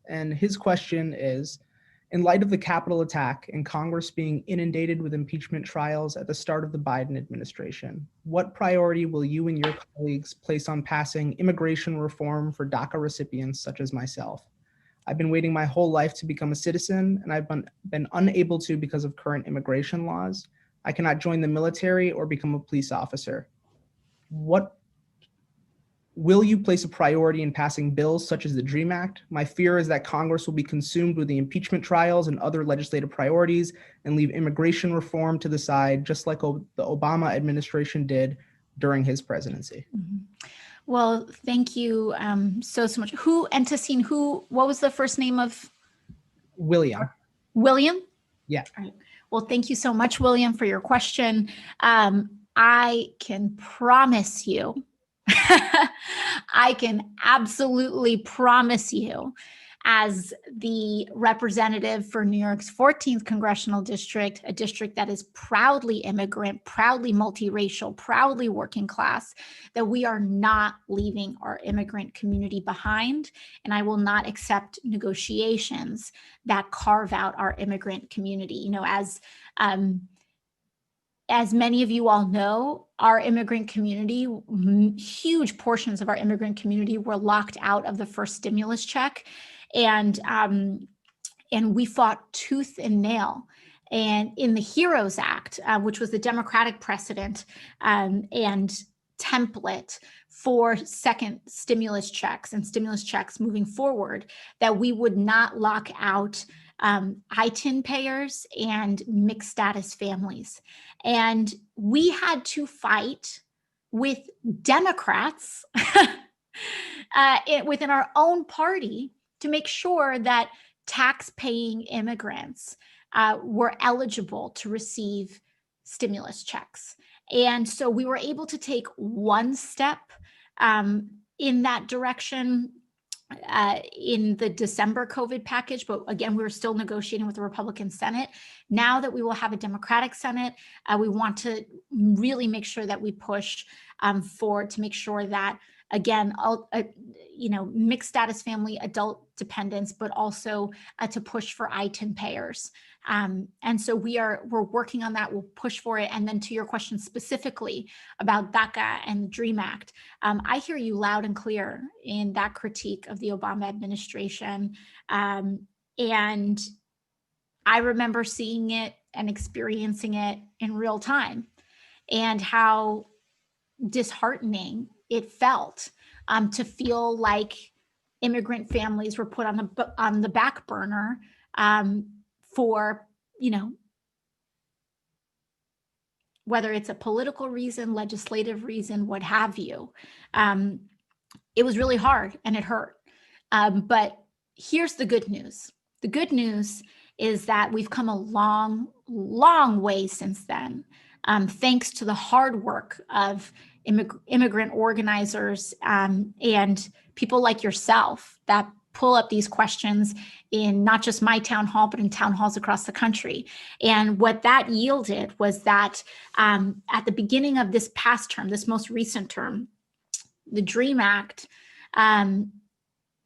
And his question is, in light of the Capitol attack and Congress being inundated with impeachment trials at the start of the Biden administration, what priority will you and your colleagues place on passing immigration reform for DACA recipients such as myself? I've been waiting my whole life to become a citizen, and I've been unable to because of current immigration laws. I cannot join the military or become a police officer. Will you place a priority in passing bills such as the DREAM Act? My fear is that Congress will be consumed with the impeachment trials and other legislative priorities and leave immigration reform to the side, just like the Obama administration did during his presidency. Well, thank you so much. What was the first name of? William. William? Yeah. All right. Well, thank you so much, William, for your question. I can promise you, I can absolutely promise you, as the representative for New York's 14th congressional district, a district that is proudly immigrant, proudly multiracial, proudly working class, that we are not leaving our immigrant community behind. And I will not accept negotiations that carve out our immigrant community. You know, as many of you all know, our immigrant community, huge portions of our immigrant community were locked out of the first stimulus check. And we fought tooth and nail. And in the HEROES Act, which was the Democratic precedent and template for second stimulus checks and stimulus checks moving forward, that we would not lock out ITIN payers and mixed status families. And we had to fight with Democrats within our own party to make sure that tax-paying immigrants were eligible to receive stimulus checks. And so we were able to take one step in that direction in the December COVID package, but again, we were still negotiating with the Republican Senate. Now that we will have a Democratic Senate, we want to really make sure that we push forward to make sure that, again, mixed status family, adult dependents, but also to push for ITIN payers. And so we're working on that. We'll push for it. And then to your question specifically about DACA and the DREAM Act, I hear you loud and clear in that critique of the Obama administration. And I remember seeing it and experiencing it in real time, and how disheartening it felt to feel like immigrant families were put on the back burner for, whether it's a political reason, legislative reason, what have you. It was really hard and it hurt. But here's the good news. The good news is that we've come a long, long way since then, thanks to the hard work of immigrant organizers and people like yourself that pull up these questions in not just my town hall, but in town halls across the country. And what that yielded was that at the beginning of this past term, this most recent term, the DREAM Act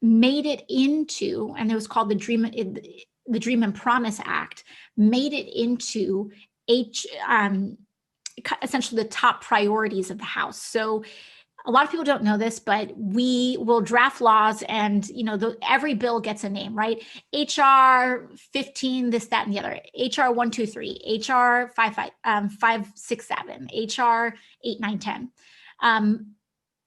made it into, and it was called the Dream and Promise Act, made it into essentially the top priorities of the House. So a lot of people don't know this, but we will draft laws and, every bill gets a name, right? HR 15, this, that, and the other, HR 123, HR 567, HR 8, 9, 10.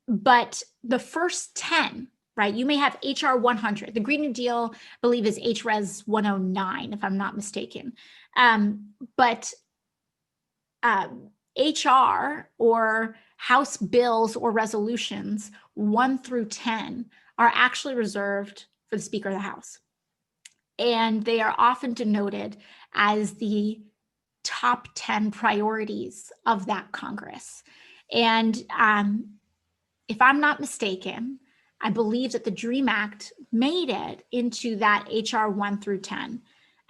But the first 10, right? You may have HR 100. The Green New Deal, I believe, is HRES 109, if I'm not mistaken. But HR or House bills or resolutions 1 through 10 are actually reserved for the Speaker of the House. And they are often denoted as the top 10 priorities of that Congress. And if I'm not mistaken, I believe that the DREAM Act made it into that HR 1 through 10.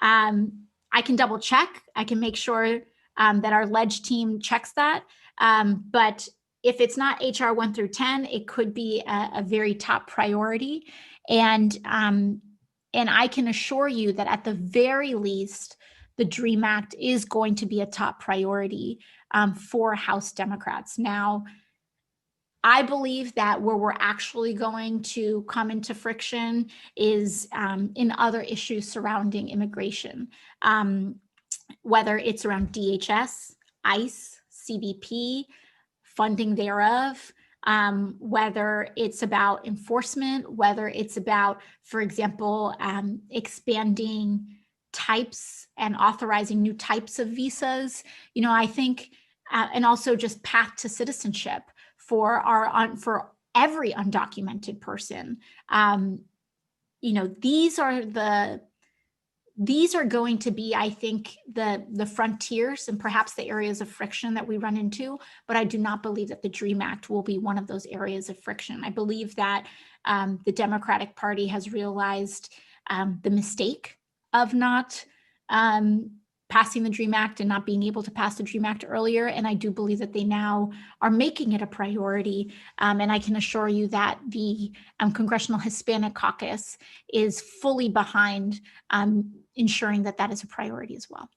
I can double check. I can make sure that our leg team checks that. But if it's not HR 1 through 10, it could be a very top priority. And And I can assure you that at the very least, the DREAM Act is going to be a top priority for House Democrats. Now, I believe that where we're actually going to come into friction is in other issues surrounding immigration, whether it's around DHS, ICE, CBP, funding thereof, whether it's about enforcement, whether it's about, for example, expanding types and authorizing new types of visas. You know, I think, and also just path to citizenship for every undocumented person. You know, these are going to be, I think, the frontiers and perhaps the areas of friction that we run into, but I do not believe that the DREAM Act will be one of those areas of friction. I believe that the Democratic Party has realized the mistake of not passing the DREAM Act and not being able to pass the DREAM Act earlier. And I do believe that they now are making it a priority. And I can assure you that the Congressional Hispanic Caucus is fully behind ensuring that that is a priority as well.